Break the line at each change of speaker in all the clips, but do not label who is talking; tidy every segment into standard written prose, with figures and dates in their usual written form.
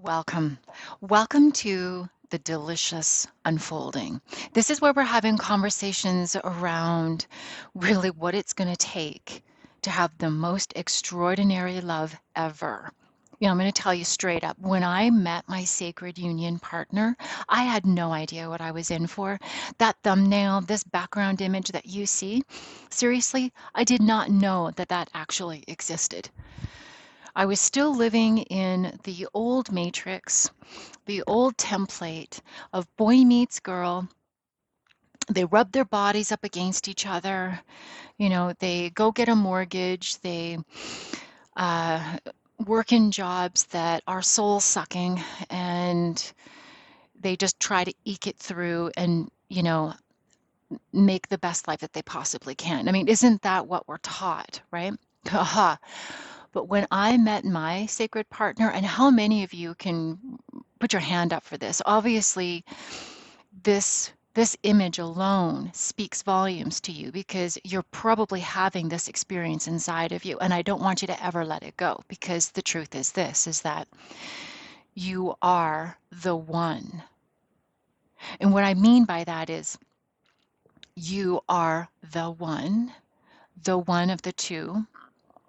Welcome. Welcome to the delicious unfolding. This is where we're having conversations around really what it's going to take to have the most extraordinary love ever. I'm going to tell you straight up, when I met my sacred union partner, I had no idea what I was in for. That thumbnail, this background image that you see, seriously, I did not know that that actually existed. I was still living in the old matrix, the old template of boy meets girl. They rub their bodies up against each other. They go get a mortgage. They uh, work in jobs that are soul sucking, and they just try to eke it through and, make the best life that they possibly can. I mean, isn't that what we're taught, right? Haha. But when I met my sacred partner, and how many of you can put your hand up for this? Obviously, this image alone speaks volumes to you because you're probably having this experience inside of you, and I don't want you to ever let it go, because the truth is this, is that you are the one. And what I mean by that is you are the one of the two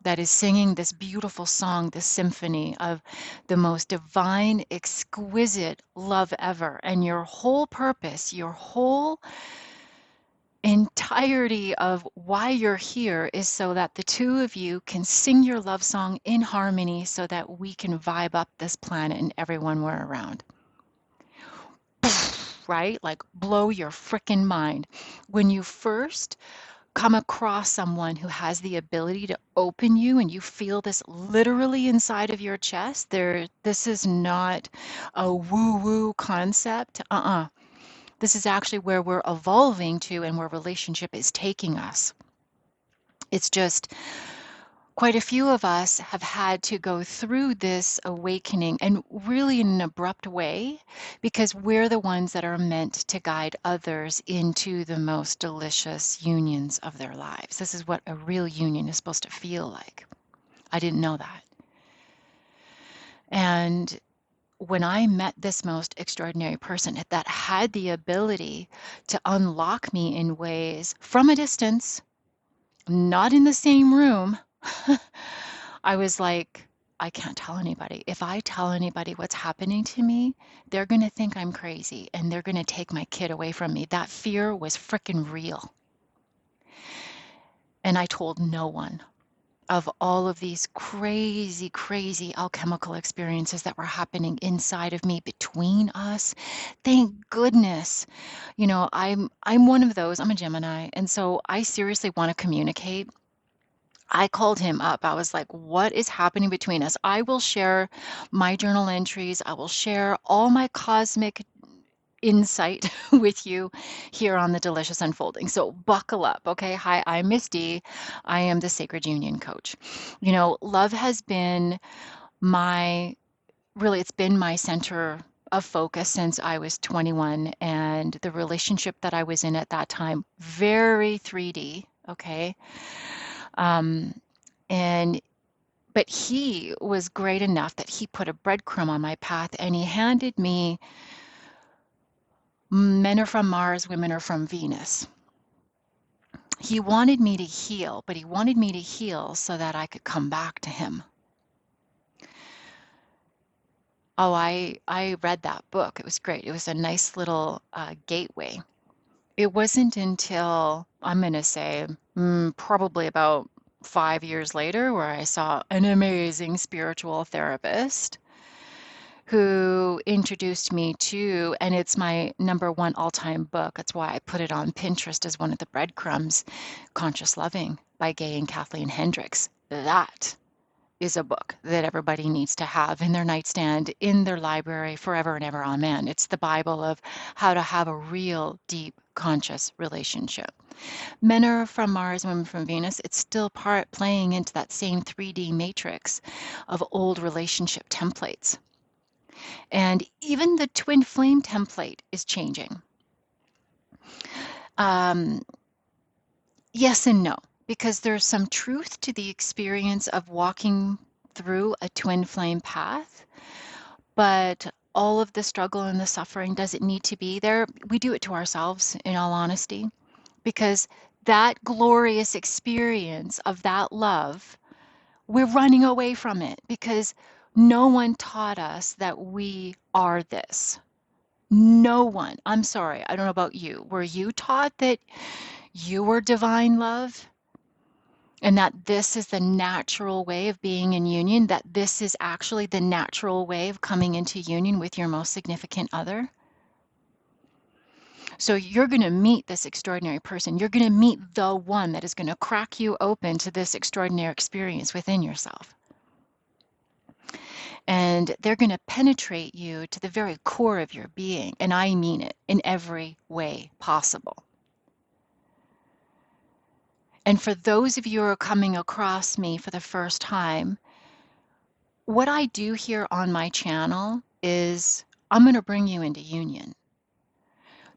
that is singing this beautiful song, this symphony of the most divine, exquisite love ever. And your whole purpose, your whole entirety of why you're here is so that the two of you can sing your love song in harmony so that we can vibe up this planet and everyone we're around. Right? Like blow your frickin' mind. When you first come across someone who has the ability to open you and you feel this literally inside of your chest, this is not a woo-woo concept. This is actually where we're evolving to and where relationship is taking us. It's just quite a few of us have had to go through this awakening, and really in an abrupt way, because we're the ones that are meant to guide others into the most delicious unions of their lives. This is what a real union is supposed to feel like. I didn't know that. And when I met this most extraordinary person that had the ability to unlock me in ways from a distance, not in the same room, I was like, I can't tell anybody. If I tell anybody what's happening to me, they're going to think I'm crazy and they're going to take my kid away from me. That fear was freaking real. And I told no one of all of these crazy, crazy alchemical experiences that were happening inside of me between us. Thank goodness. I'm one of those. I'm a Gemini, and so I seriously want to communicate. I called him up. I was like, what is happening between us? I will share my journal entries. I will share all my cosmic insight with you here on the Delicious Unfolding. So buckle up, okay? Hi, I'm Misty. I am the Sacred Union Coach. Love has been it's been my center of focus since I was 21, and the relationship that I was in at that time, very 3D, okay? Um, and but he was great enough that he put a breadcrumb on my path, and he handed me Men Are From Mars, Women Are From Venus. He wanted me to heal, but he wanted me to heal so that I could come back to him. Oh, I read that book. It was great. It was a nice little gateway. It wasn't until, I'm going to say, probably about 5 years later, where I saw an amazing spiritual therapist who introduced me to, and it's my #1 all-time book. That's why I put it on Pinterest as one of the breadcrumbs, Conscious Loving by Gay and Kathleen Hendricks. That is a book that everybody needs to have in their nightstand, in their library, forever and ever. Amen. It's the Bible of how to have a real, deep, conscious relationship. Men Are From Mars, Women From Venus. It's still playing into that same 3D matrix of old relationship templates. And even the twin flame template is changing. Um, yes and no, because there's some truth to the experience of walking through a twin flame path. But all of the struggle and the suffering, does it need to be there? We do it to ourselves, in all honesty, because that glorious experience of that love, we're running away from it because no one taught us that we are this. No one. I'm sorry. I don't know about you. Were you taught that you were divine love and that this is the natural way of being in union, that this is actually the natural way of coming into union with your most significant other? So you're going to meet this extraordinary person. You're going to meet the one that is going to crack you open to this extraordinary experience within yourself. And they're going to penetrate you to the very core of your being. And I mean it in every way possible. And for those of you who are coming across me for the first time, what I do here on my channel is I'm going to bring you into union.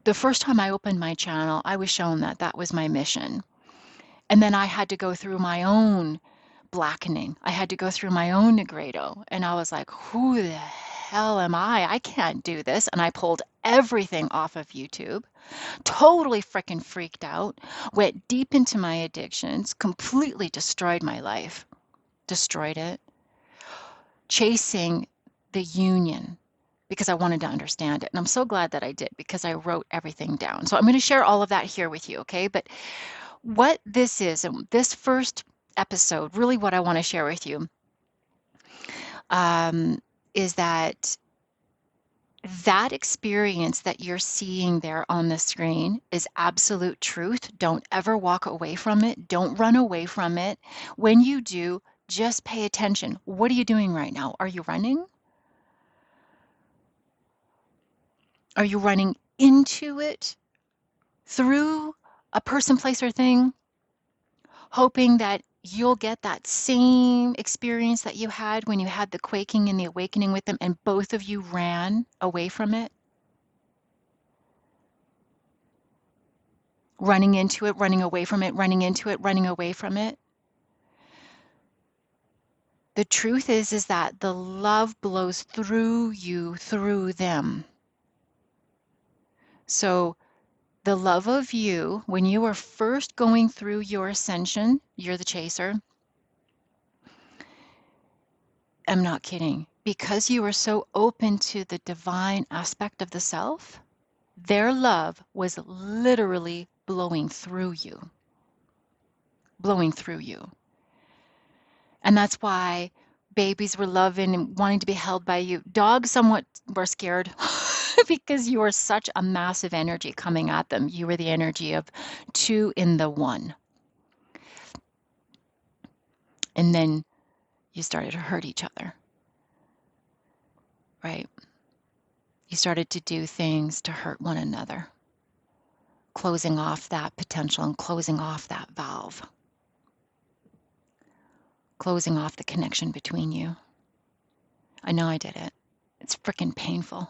The first time I opened my channel, I was shown that that was my mission. And then I had to go through my own blackening. I had to go through my own negredo. And I was like, who the hell am I? I can't do this. And I pulled everything off of YouTube, totally freaking freaked out, went deep into my addictions, completely destroyed my life, destroyed it, chasing the union because I wanted to understand it. And I'm so glad that I did because I wrote everything down. So I'm going to share all of that here with you, okay? But what this is, and this first episode, really what I want to share with you is that that experience that you're seeing there on the screen is absolute truth. Don't ever walk away from it. Don't run away from it. When you do, just pay attention. What are you doing right now? Are you running? Are you running into it through a person, place, or thing, hoping that you'll get that same experience that you had when you had the quaking and the awakening with them and both of you ran away from it? Running into it, running away from it, running into it, running away from it. The truth is that the love blows through you, through them. So the love of you, when you are first going through your ascension, you're the chaser. I'm not kidding. Because you are so open to the divine aspect of the self, their love was literally blowing through you. Blowing through you. And that's why babies were loving and wanting to be held by you. Dogs somewhat were scared because you were such a massive energy coming at them. You were the energy of two in the one. And then you started to hurt each other, right? You started to do things to hurt one another, closing off that potential and closing off that valve, closing off the connection between you. I know I did it. It's freaking painful.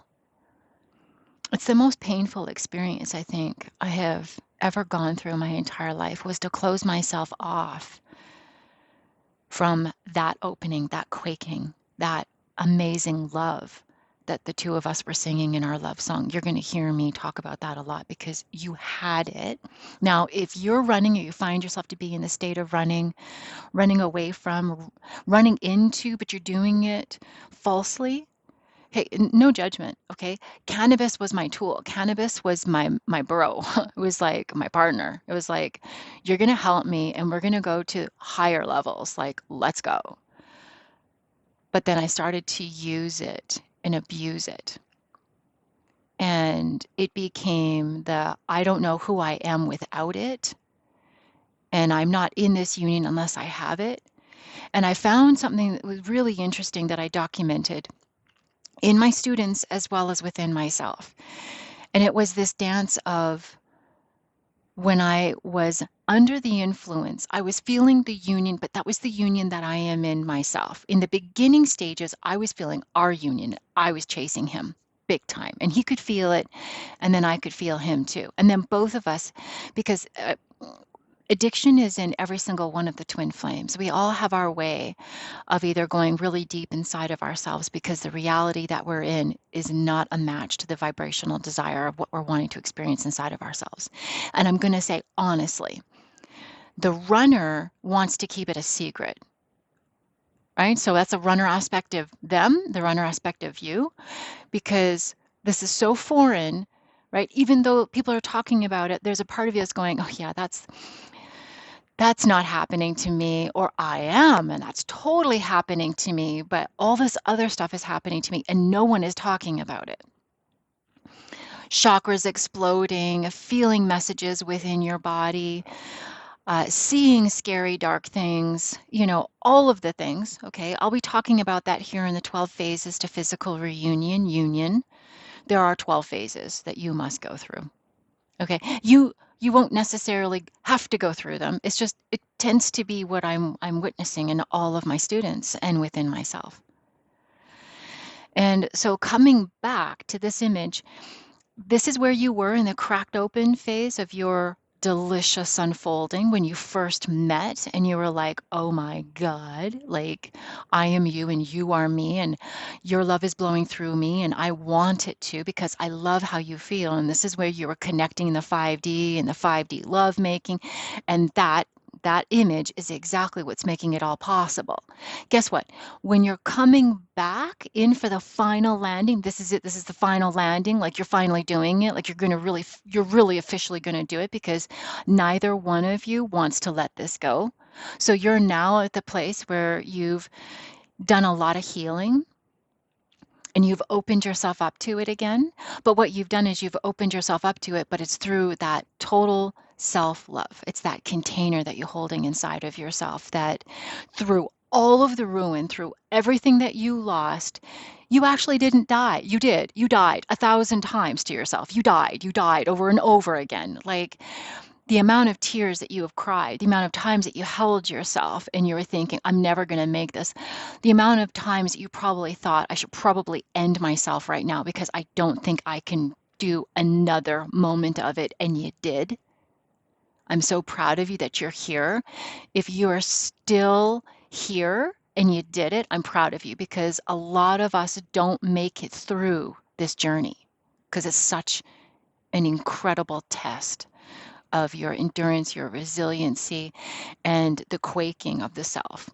It's the most painful experience I think I have ever gone through my entire life, was to close myself off from that opening, that quaking, that amazing love that the two of us were singing in our love song. You're going to hear me talk about that a lot because you had it. Now, if you're running or you find yourself to be in the state of running, running away from, running into, but you're doing it falsely, hey, no judgment, okay? Cannabis was my tool. Cannabis was my bro. It was like my partner. It was like, you're going to help me and we're going to go to higher levels. Like, let's go. But then I started to use it and abuse it. And it became the I don't know who I am without it. And I'm not in this union unless I have it. And I found something that was really interesting that I documented in my students as well as within myself. And it was this dance of when I was under the influence, I was feeling the union, but that was the union that I am in myself. In the beginning stages, I was feeling our union. I was chasing him big time, and he could feel it, and then I could feel him too. And then both of us, because Addiction is in every single one of the twin flames. We all have our way of either going really deep inside of ourselves because the reality that we're in is not a match to the vibrational desire of what we're wanting to experience inside of ourselves. And I'm going to say honestly, the runner wants to keep it a secret, right? So that's a runner aspect of them, the runner aspect of you, because this is so foreign, right? Even though people are talking about it, there's a part of you that's going, oh yeah, that's not happening to me, or I am, and that's totally happening to me, but all this other stuff is happening to me and no one is talking about it. Chakras exploding, feeling messages within your body, seeing scary, dark things, all of the things. Okay. I'll be talking about that here in the 12 phases to physical reunion, union. There are 12 phases that you must go through. Okay. You won't necessarily have to go through them. It's just it tends to be what I'm witnessing in all of my students and within myself. And so coming back to this image, this is where you were in the cracked open phase of your delicious unfolding when you first met and you were like, oh my God, like I am you and you are me and your love is blowing through me and I want it to because I love how you feel. And this is where you were connecting the 5D and the 5D love making. And that image is exactly what's making it all possible. Guess what? When you're coming back in for the final landing, this is it. This is the final landing. Like you're finally doing it. Like you're really officially going to do it because neither one of you wants to let this go. So you're now at the place where you've done a lot of healing and you've opened yourself up to it again. But what you've done is you've opened yourself up to it, but it's through that total self love. It's that container that you're holding inside of yourself that through all of the ruin, through everything that you lost, you actually didn't die. You did. You died 1,000 times to yourself. You died. You died over and over again. Like the amount of tears that you have cried, the amount of times that you held yourself and you were thinking, I'm never going to make this, the amount of times that you probably thought, I should probably end myself right now because I don't think I can do another moment of it. And you did. I'm so proud of you that you're here. If you're still here and you did it, I'm proud of you because a lot of us don't make it through this journey because it's such an incredible test of your endurance, your resiliency, and the quaking of the self.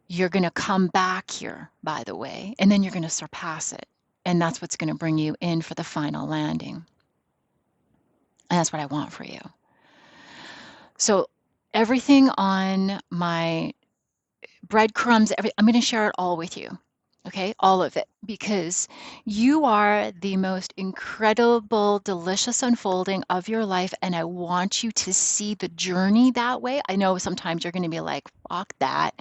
You're going to come back here, by the way, and then you're going to surpass it. And that's what's going to bring you in for the final landing. And that's what I want for you. So everything on my breadcrumbs, I'm going to share it all with you. Okay, all of it, because you are the most incredible, delicious unfolding of your life. And I want you to see the journey that way. I know sometimes you're going to be like, fuck that.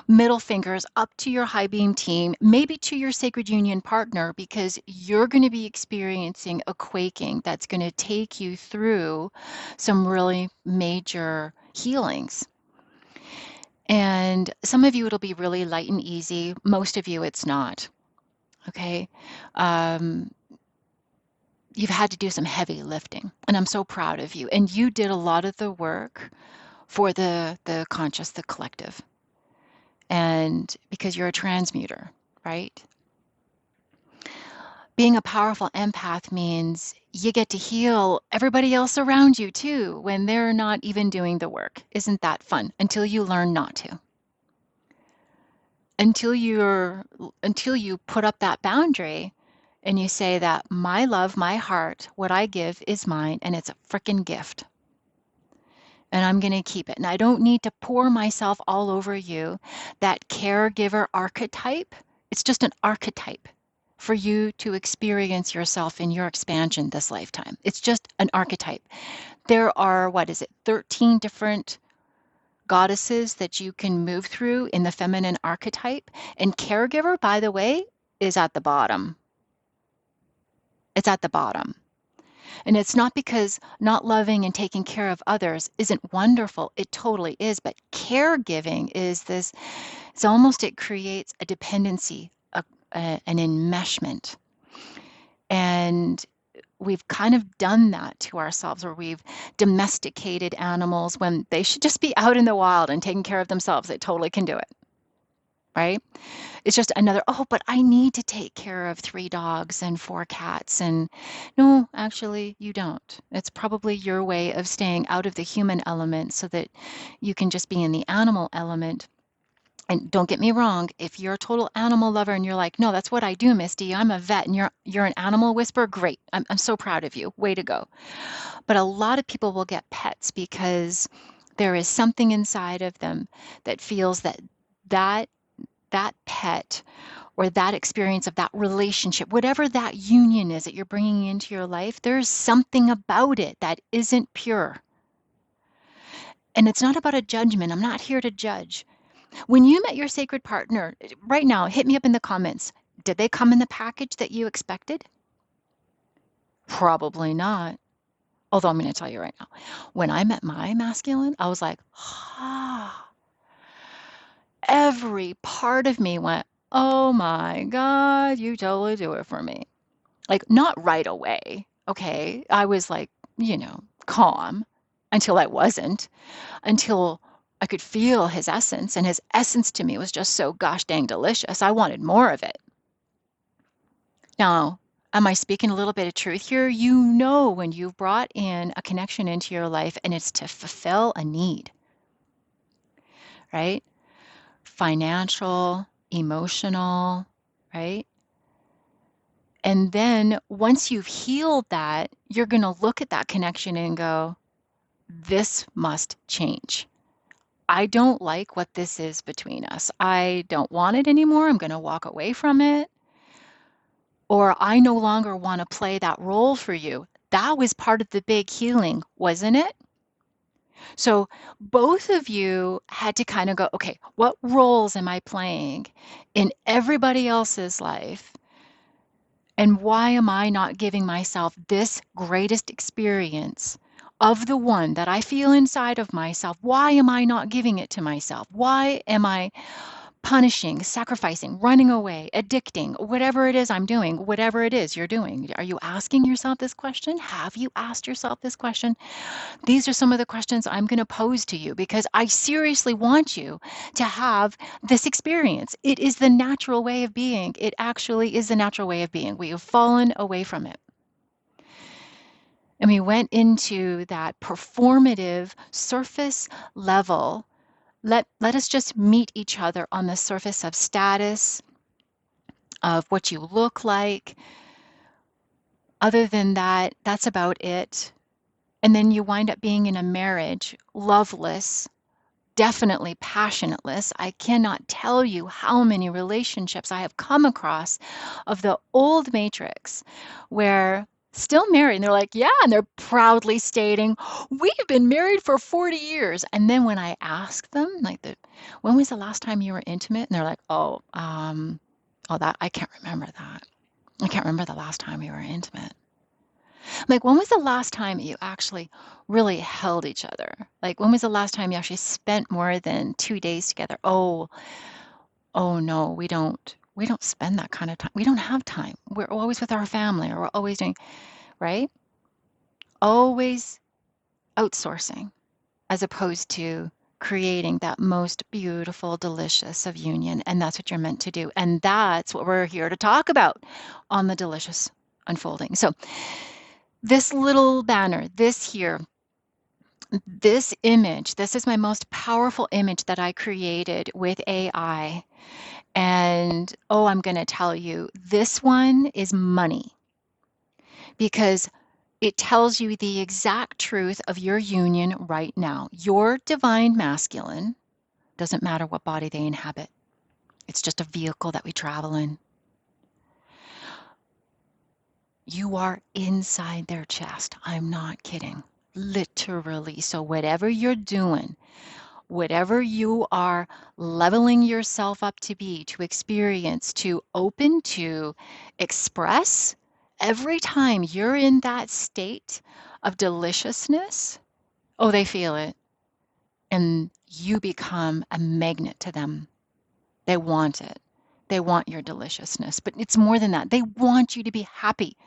Middle fingers up to your high beam team, maybe to your sacred union partner, because you're going to be experiencing a quaking that's going to take you through some really major healings. And some of you, it'll be really light and easy. Most of you, it's not. Okay. Um, you've had to do some heavy lifting, and I'm so proud of you. And you did a lot of the work for the conscious, the collective. And because you're a transmuter, right? Being a powerful empath means you get to heal everybody else around you too when they're not even doing the work. Isn't that fun? Until you learn not to. until you're until you put up that boundary and you say that my love, my heart, what I give is mine and it's a freaking gift. And I'm going to keep it. And I don't need to pour myself all over you. That caregiver archetype, it's just an archetype for you to experience yourself in your expansion this lifetime. It's just an archetype. There are, 13 different goddesses that you can move through in the feminine archetype. And caregiver, by the way, is at the bottom. It's at the bottom. And it's not because not loving and taking care of others isn't wonderful. It totally is. But caregiving is this, it creates a dependency, an enmeshment. And we've kind of done that to ourselves, or we've domesticated animals when they should just be out in the wild and taking care of themselves. They totally can do it, right? It's just another, oh, but I need to take care of 3 dogs and 4 cats. And no, actually, you don't. It's probably your way of staying out of the human element so that you can just be in the animal element. And don't get me wrong, if you're a total animal lover and you're like, no, that's what I do, Misty. I'm a vet and you're an animal whisperer, great. I'm so proud of you. Way to go. But a lot of people will get pets because there is something inside of them that feels that that that pet or that experience of that relationship, whatever that union is that you're bringing into your life, there's something about it that isn't pure. And it's not about a judgment. I'm not here to judge. When you met your sacred partner, right now, hit me up in the comments. Did they come in the package that you expected? Probably not. Although I'm going to tell you right now, when I met my masculine, I was like, ah, every part of me went, oh my God, you totally do it for me. Like, not right away, okay? I was like, calm until I wasn't, until I could feel his essence, and his essence to me was just so gosh dang delicious. I wanted more of it. Now, am I speaking a little bit of truth here? You know when you've brought in a connection into your life and it's to fulfill a need, right? Financial, emotional, right? And then once you've healed that, you're going to look at that connection and go, this must change. I don't like what this is between us. I don't want it anymore. I'm going to walk away from it. Or I no longer want to play that role for you. That was part of the big healing, wasn't it? So both of you had to kind of go, okay, what roles am I playing in everybody else's life? And why am I not giving myself this greatest experience of the one that I feel inside of myself? Why am I not giving it to myself? Why am I punishing, sacrificing, running away, addicting, whatever it is I'm doing, whatever it is you're doing? Are you asking yourself this question? Have you asked yourself this question? These are some of the questions I'm going to pose to you because I seriously want you to have this experience. It is the natural way of being. It actually is the natural way of being. We have fallen away from it. And we went into that performative surface level. Let us just meet each other on the surface of status, of what you look like. Other than that, that's about it. And then you wind up being in a marriage, loveless, definitely passionateless. I cannot tell you how many relationships I have come across of the old matrix where still married and they're like, yeah, and they're proudly stating, we've been married for 40 years. And then when I ask them, like, when was the last time you were intimate? And they're like, that I can't remember that. I can't remember the last time we were intimate. Like, when was the last time you actually really held each other? Like, when was the last time you actually spent more than 2 days together? Oh no, we don't spend that kind of time. We don't have time. We're always with our family or we're always doing, right? Always outsourcing as opposed to creating that most beautiful, delicious of union. And that's what you're meant to do. And that's what we're here to talk about on the Delicious Unfolding. So this little banner, this here, this image, this is my most powerful image that I created with AI. And I'm going to tell you, this one is money because it tells you the exact truth of your union right now. Your divine masculine, doesn't matter what body they inhabit, it's just a vehicle that we travel in. You are inside their chest. I'm not kidding. Literally. So whatever you're doing, whatever you are leveling yourself up to be, to experience, to open, to express, every time you're in that state of deliciousness, they feel it. And you become a magnet to them. They want it. They want your deliciousness. But it's more than that. They want you to be happy.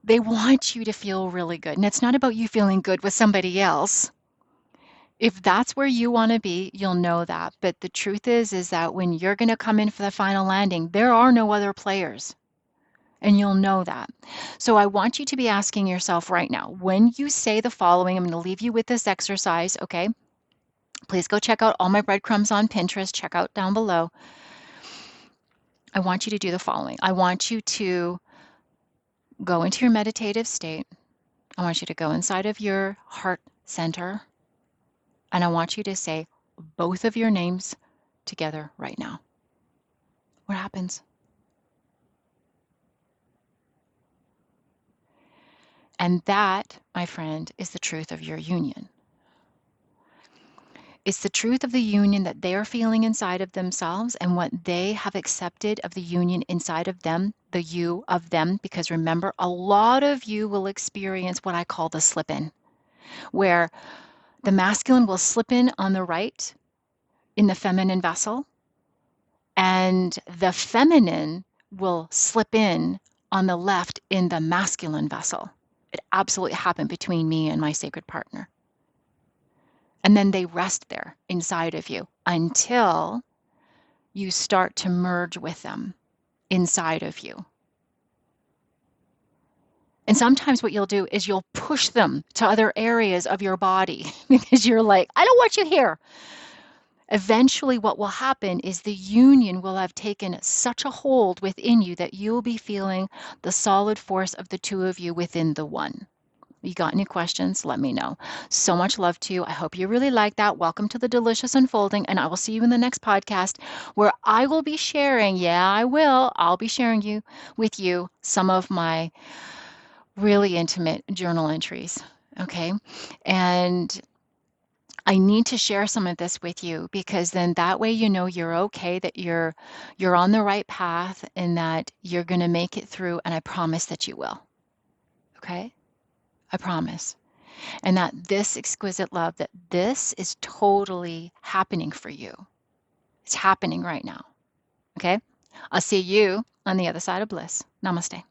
They want you to feel really good. And it's not about you feeling good with somebody else. If that's where you want to be, you'll know that. But the truth is that when you're going to come in for the final landing, there are no other players. And you'll know that. So I want you to be asking yourself right now, when you say the following, I'm going to leave you with this exercise, okay? Please go check out all my breadcrumbs on Pinterest. Check out down below. I want you to do the following. I want you to go into your meditative state. I want you to go inside of your heart center. And I want you to say both of your names together right now. What happens? And that, my friend, is the truth of your union. It's the truth of the union that they're feeling inside of themselves and what they have accepted of the union inside of them, the you of them. Because remember, a lot of you will experience what I call the slip in, where the masculine will slip in on the right in the feminine vessel, and the feminine will slip in on the left in the masculine vessel. It absolutely happened between me and my sacred partner. And then they rest there inside of you until you start to merge with them inside of you. And sometimes what you'll do is you'll push them to other areas of your body because you're like, I don't want you here. Eventually, what will happen is the union will have taken such a hold within you that you'll be feeling the solid force of the two of you within the one. You got any questions? Let me know. So much love to you. I hope you really like that. Welcome to the Delicious Unfolding, and I will see you in the next podcast where I will be sharing, I'll be sharing with you some of my really intimate journal entries. Okay. And I need to share some of this with you because then that way you know you're okay, that you're on the right path and that you're going to make it through, and I promise that you will. Okay? I promise. And that this exquisite love, that this is totally happening for you. It's happening right now. Okay? I'll see you on the other side of bliss. Namaste.